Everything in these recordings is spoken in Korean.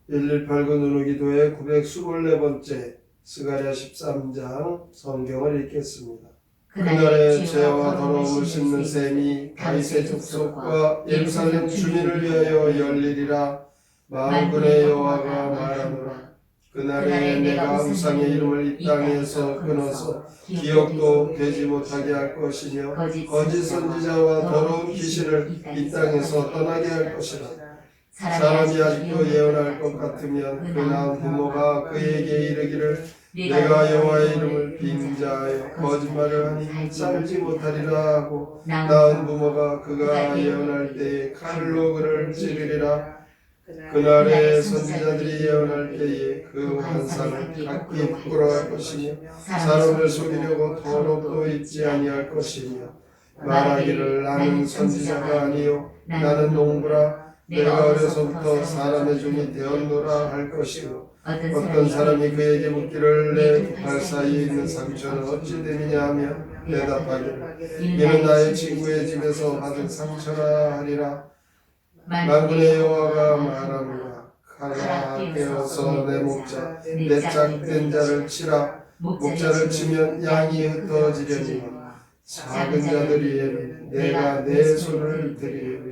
118구 누누기도의 924번째 스가랴 13장 성경을 읽겠습니다. 그날에 죄와 더러움을 씻는 셈이 다윗의 족속과 예루살렘 주민을 위하여 열리리라. 만군의 여호와가 말하노라. 그날에 내가 우상의 이름을 이 땅에서 끊어서 기억도 되지 못하게 할 것이며 거짓 선지자와 더러운 귀신을 이 땅에서 떠나게 할 것이라. 사람이 아직도 예언할 것 같으면 그 낳은 부모가 그에게 이르기를 내가 여호와의 이름을 빙자하여 거짓말을 하니 살지 못하리라 하고, 낳은 부모가 그가 예언할 때에 칼로 그를 찌르리라. 그날에 선지자들이 예언할 때에 그 환상을 각기 부끄러워할 것이며 사람을 속이려고 더럽도 입지 아니할 것이며 말하기를 나는 선지자가 아니요 나는 농부라. 내가 어려서부터 사람의 종이 되었노라 할 것이요. 어떤 사람이 그에게 묻기를 내 발 사이에 있는 상처는 어찌 됨이냐 하며 대답하기를 이는 나의 친구의 집에서 받은 상처라 하리라. 만군의 여호와가 말하노라. 칼라 베어서 내 목자 내 짝된 자를 치라. 목자를 치면 양이 흩어지려니 작은 자들이에는 내가 내 손을 들이리라.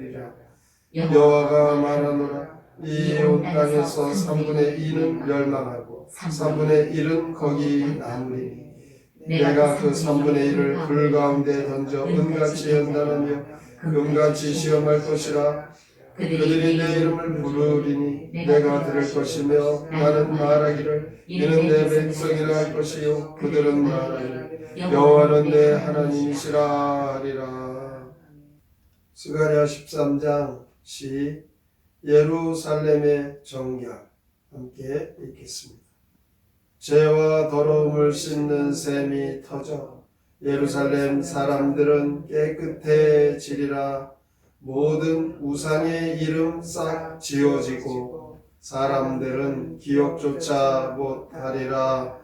여호와가 말하노라. 이 온 땅에서 3분의 2는 멸망하고 3분의 1은 거기 남으리니 내가 그 3분의 1을 불 가운데 던져 은같이 연단하며 금같이 시험할 것이라. 그들이 내 이름을 부르리니 내가 들을 것이며 나는 말하기를 이는 내 백성이라 할 것이요 그들은 말하기를 여호와는 내 하나님이시라 하리라. 스가랴 13장 시 예루살렘의 정결 함께 읽겠습니다. 죄와 더러움을 씻는 셈이 터져 예루살렘 사람들은 깨끗해지리라. 모든 우상의 이름 싹 지워지고 사람들은 기억조차 못하리라.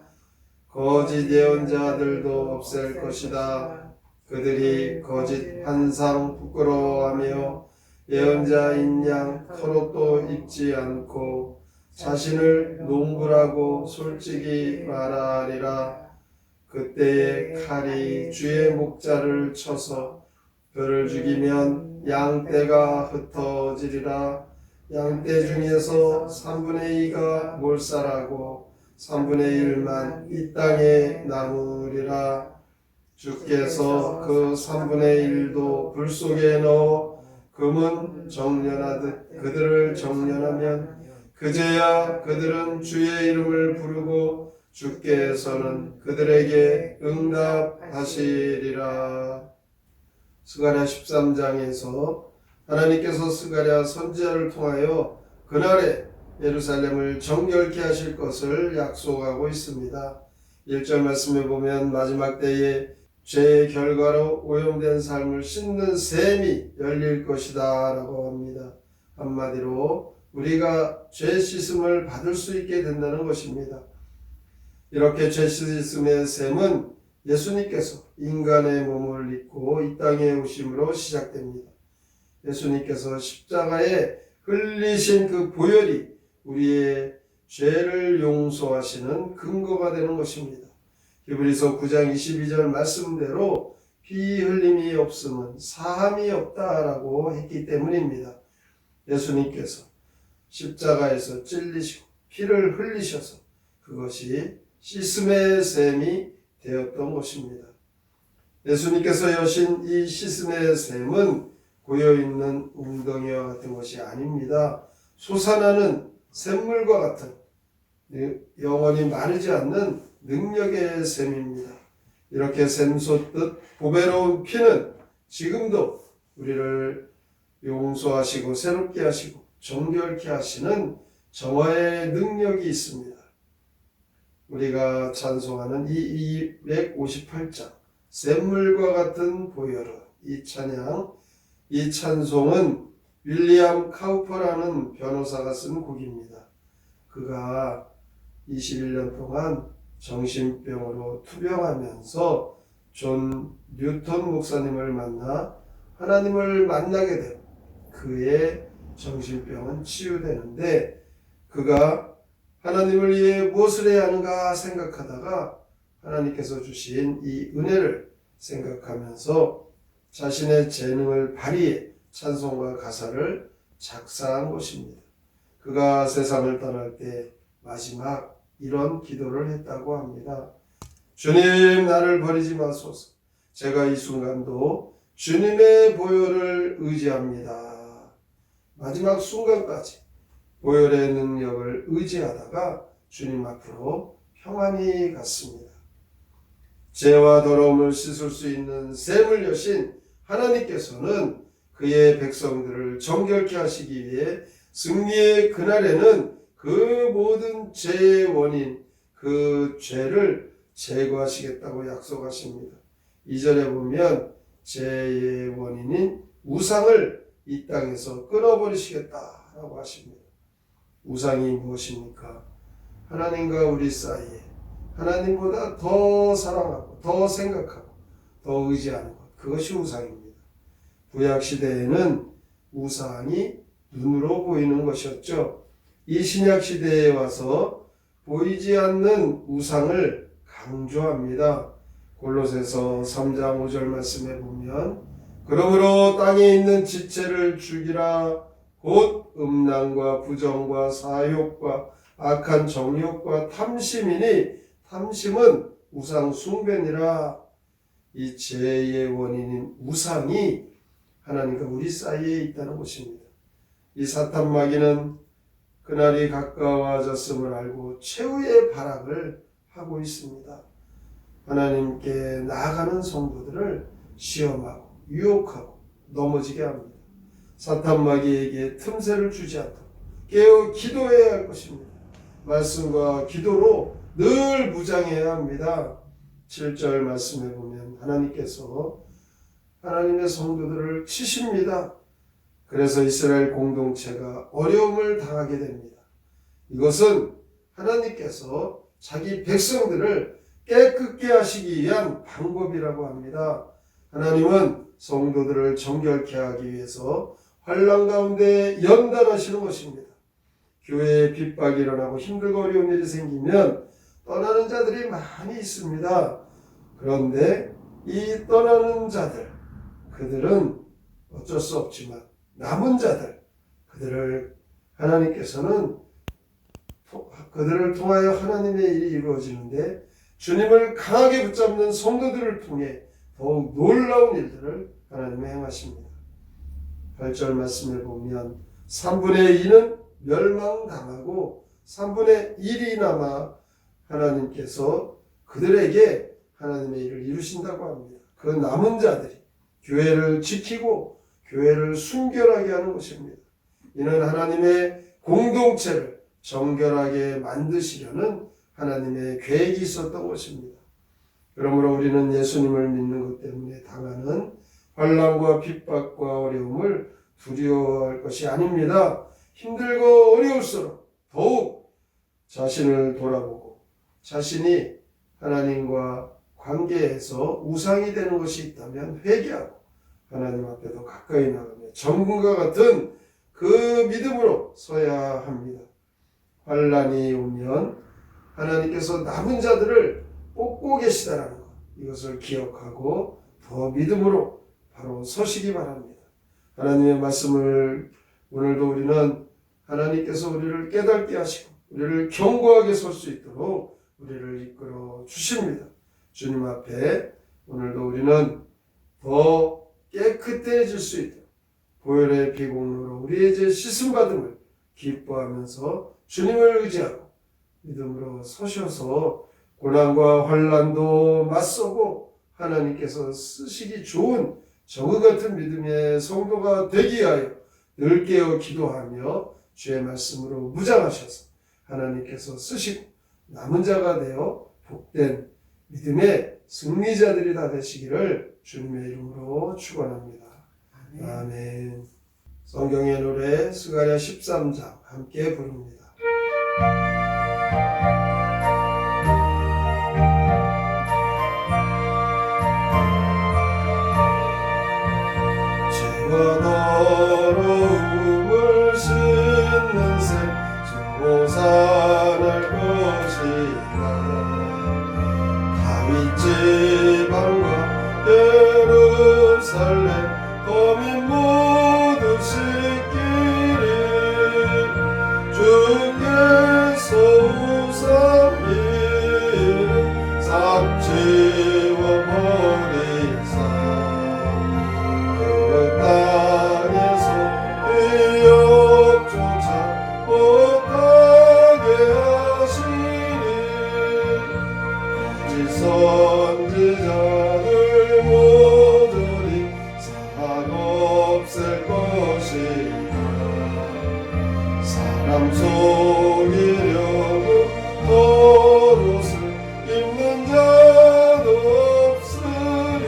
거짓 예언자들도 없앨 것이다. 그들이 거짓 환상 부끄러워하며 예언자인 양 털옷도 입지 않고 자신을 농부라고 솔직히 말하리라. 그때에 칼이 주의 목자를 쳐서 그를 죽이면 양떼가 흩어지리라. 양떼 중에서 3분의 2가 몰살하고 3분의 1만 이 땅에 남으리라. 주께서 그 3분의 1도 불 속에 넣어 금은 정련하듯 그들을 정련하면 그제야 그들은 주의 이름을 부르고 주께서는 그들에게 응답하시리라. 스가랴 13장에서 하나님께서 스가랴 선지자를 통하여 그날에 예루살렘을 정결케 하실 것을 약속하고 있습니다. 1절 말씀에 보면 마지막 때에 죄의 결과로 오염된 삶을 씻는 셈이 열릴 것이다 라고 합니다. 한마디로 우리가 죄 씻음을 받을 수 있게 된다는 것입니다. 이렇게 죄 씻음의 셈은 예수님께서 인간의 몸을 입고 이 땅에 오심으로 시작됩니다. 예수님께서 십자가에 흘리신 그 보혈이 우리의 죄를 용서하시는 근거가 되는 것입니다. 히브리서 9장 22절 말씀대로 피 흘림이 없음은 사함이 없다라고 했기 때문입니다. 예수님께서 십자가에서 찔리시고 피를 흘리셔서 그것이 씻음의 셈이 되었던 것입니다. 예수님께서 여신 이 씻음의 셈은 고여있는 웅덩이와 같은 것이 아닙니다. 솟아나는 샘물과 같은 영원히 마르지 않는 능력의 셈입니다. 이렇게 샘솟듯 보배로운 피는 지금도 우리를 용서하시고 새롭게 하시고 정결케 하시는 정화의 능력이 있습니다. 우리가 찬송하는 이 258장 샘물과 같은 보혈은 이 찬양, 이 찬송은 윌리엄 카우퍼라는 변호사가 쓴 곡입니다. 그가 21년 동안 정신병으로 투병하면서 존 뉴턴 목사님을 만나 하나님을 만나게 되고 그의 정신병은 치유되는데 그가 하나님을 위해 무엇을 해야 하는가 생각하다가 하나님께서 주신 이 은혜를 생각하면서 자신의 재능을 발휘해 찬송과 가사를 작사한 것입니다. 그가 세상을 떠날 때 마지막 이런 기도를 했다고 합니다. 주님, 나를 버리지 마소서. 제가 이 순간도 주님의 보혈을 의지합니다. 마지막 순간까지 보혈의 능력을 의지하다가 주님 앞으로 평안히 갔습니다. 죄와 더러움을 씻을 수 있는 샘을 여신 하나님께서는 그의 백성들을 정결케 하시기 위해 승리의 그날에는 그 모든 죄의 원인, 그 죄를 제거하시겠다고 약속하십니다. 2절에 보면 죄의 원인인 우상을 이 땅에서 끊어버리시겠다라고 하십니다. 우상이 무엇입니까? 하나님과 우리 사이에 하나님보다 더 사랑하고 더 생각하고 더 의지하는 것, 그것이 우상입니다. 구약시대에는 우상이 눈으로 보이는 것이었죠. 이 신약시대에 와서 보이지 않는 우상을 강조합니다. 골로새서 3장 5절 말씀에 보면 그러므로 땅에 있는 지체를 죽이라 곧 음란과 부정과 사욕과 악한 정욕과 탐심이니 탐심은 우상 숭배니라. 이 죄의 원인인 우상이 하나님과 우리 사이에 있다는 것입니다. 이 사탄 마귀는 그날이 가까워졌음을 알고 최후의 발악을 하고 있습니다. 하나님께 나아가는 성도들을 시험하고 유혹하고 넘어지게 합니다. 사탄 마귀에게 틈새를 주지 않도록 깨어 기도해야 할 것입니다. 말씀과 기도로 늘 무장해야 합니다. 7절 말씀에 보면 하나님께서 하나님의 성도들을 치십니다. 그래서 이스라엘 공동체가 어려움을 당하게 됩니다. 이것은 하나님께서 자기 백성들을 깨끗게 하시기 위한 방법이라고 합니다. 하나님은 성도들을 정결케 하기 위해서 환난 가운데 연단하시는 것입니다. 교회에 핍박이 일어나고 힘들고 어려운 일이 생기면 떠나는 자들이 많이 있습니다. 그런데 이 떠나는 자들, 그들은 어쩔 수 없지만 남은 자들, 그들을 하나님께서는 그들을 통하여 하나님의 일이 이루어지는데 주님을 강하게 붙잡는 성도들을 통해 더욱 놀라운 일들을 하나님이 행하십니다. 8절 말씀을 보면 3분의 2는 멸망당하고 3분의 1이 남아 하나님께서 그들에게 하나님의 일을 이루신다고 합니다. 그 남은 자들이 교회를 지키고 교회를 순결하게 하는 것입니다. 이는 하나님의 공동체를 정결하게 만드시려는 하나님의 계획이 있었던 것입니다. 그러므로 우리는 예수님을 믿는 것 때문에 당하는 환난과 핍박과 어려움을 두려워할 것이 아닙니다. 힘들고 어려울수록 더욱 자신을 돌아보고 자신이 하나님과 관계에서 우상이 되는 것이 있다면 회개하고 하나님 앞에도 가까이 나가며 전군과 같은 그 믿음으로 서야 합니다. 환난이 오면 하나님께서 남은 자들을 뽑고 계시다라는 것, 이것을 기억하고 더 믿음으로 바로 서시기 바랍니다. 하나님의 말씀을 오늘도 우리는 하나님께서 우리를 깨닫게 하시고 우리를 견고하게 설 수 있도록 우리를 이끌어 주십니다. 주님 앞에 오늘도 우리는 더 깨끗해질 수 있도록 보혈의 피공로로 우리의 죄 씻음받음을 기뻐하면서 주님을 의지하고 믿음으로 서셔서 고난과 환난도 맞서고 하나님께서 쓰시기 좋은 저그 같은 믿음의 성도가 되기 위하여 늘 깨어 기도하며 주의 말씀으로 무장하셔서 하나님께서 쓰시고 남은 자가 되어 복된 믿음의 승리자들이 다 되시기를 주님의 이름으로 축원합니다. 아멘. 아멘. 성경의 노래 스가랴 13장 함께 부릅니다. 죄와 더러움을 씻는 샘 속이려고 겉옷을 입는 자도 없으리.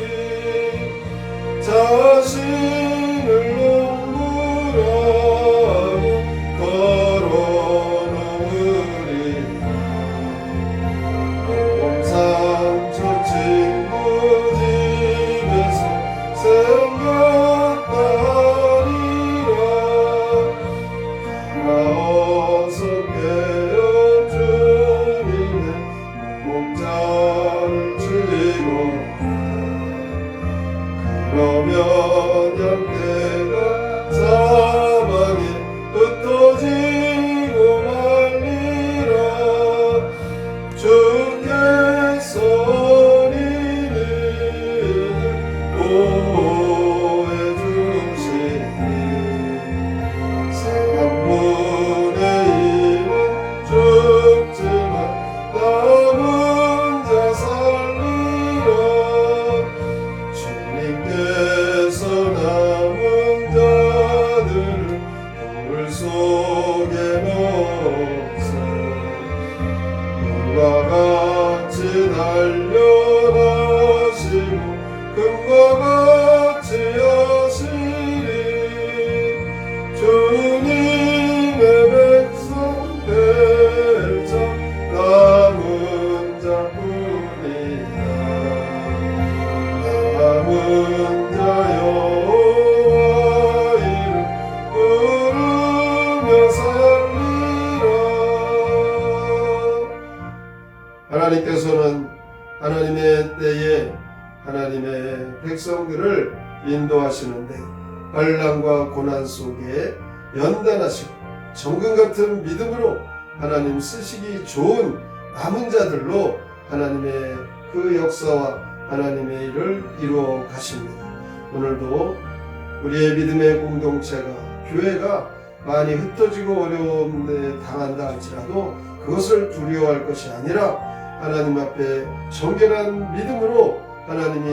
자신을 농부라고 걸어놓으리. 공산초 친구 집에서 생겼다 하리라. 나어서 깨어 주님의 목자를 줄이고 그러면 양떼가 사방에 흩어지고 말리라. 주께서 어린이를 보호해 주시니 사람문의 힘은 죽지만 남은 자 살리라. 주님께서 남은 자들을 물 속에 넣으사 물과 같이 단련하시고 금과 같이 하시리. 주님의 백성 될 자 남은 자뿐이다. 남은 자 여호와 이름 부르며 살리라. 하나님께서는 하나님의 때에 하나님의 백성들을 인도하시는데 환난과 고난 속에 연단하시고 정금 같은 믿음으로 하나님 쓰시기 좋은 남은 자들로 하나님의 그 역사와 하나님의 일을 이루어 가십니다. 오늘도 우리의 믿음의 공동체가 교회가 많이 흩어지고 어려움에 당한다 할지라도 그것을 두려워할 것이 아니라 하나님 앞에 정결한 믿음으로 하나님이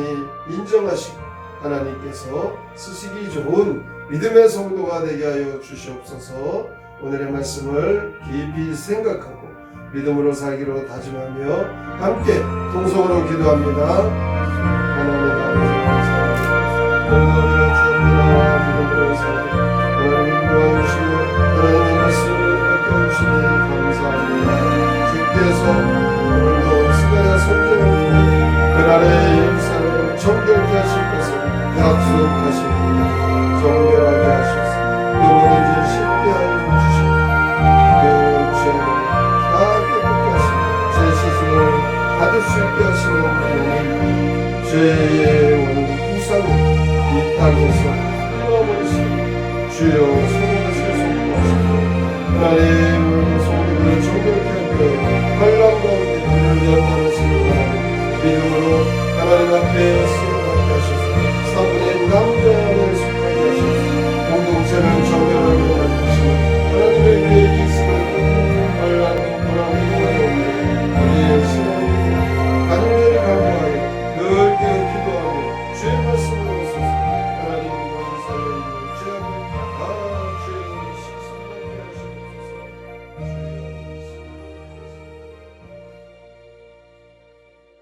인정하시고 하나님께서 쓰시기 좋은 믿음의 성도가 되게 하여 주시옵소서. 오늘의 말씀을 깊이 생각하고 믿음으로 살기로 다짐하며 함께 동성으로 기도합니다. 하나님 아버지 감사합니다. 오늘도 주옵니다. 믿음으로 살기 하나님 인도하여 주시며 하나님의 말씀을 맡겨주시니 감사합니다. 주께서 오늘도 시간의 성전을 통해 그날의 일상을 정결케 하실 것을 약속하십니다. 정결하게 하셔서 누구든지 쉽게 하여 주시고 그 죄를 다 깨끗게 하시고 죄 씻음을 받을 수 있게 하시는 하나님, 죄의 온 우상을 이 땅에서 끊어버리시고 주여 성령을 속하시고 하나님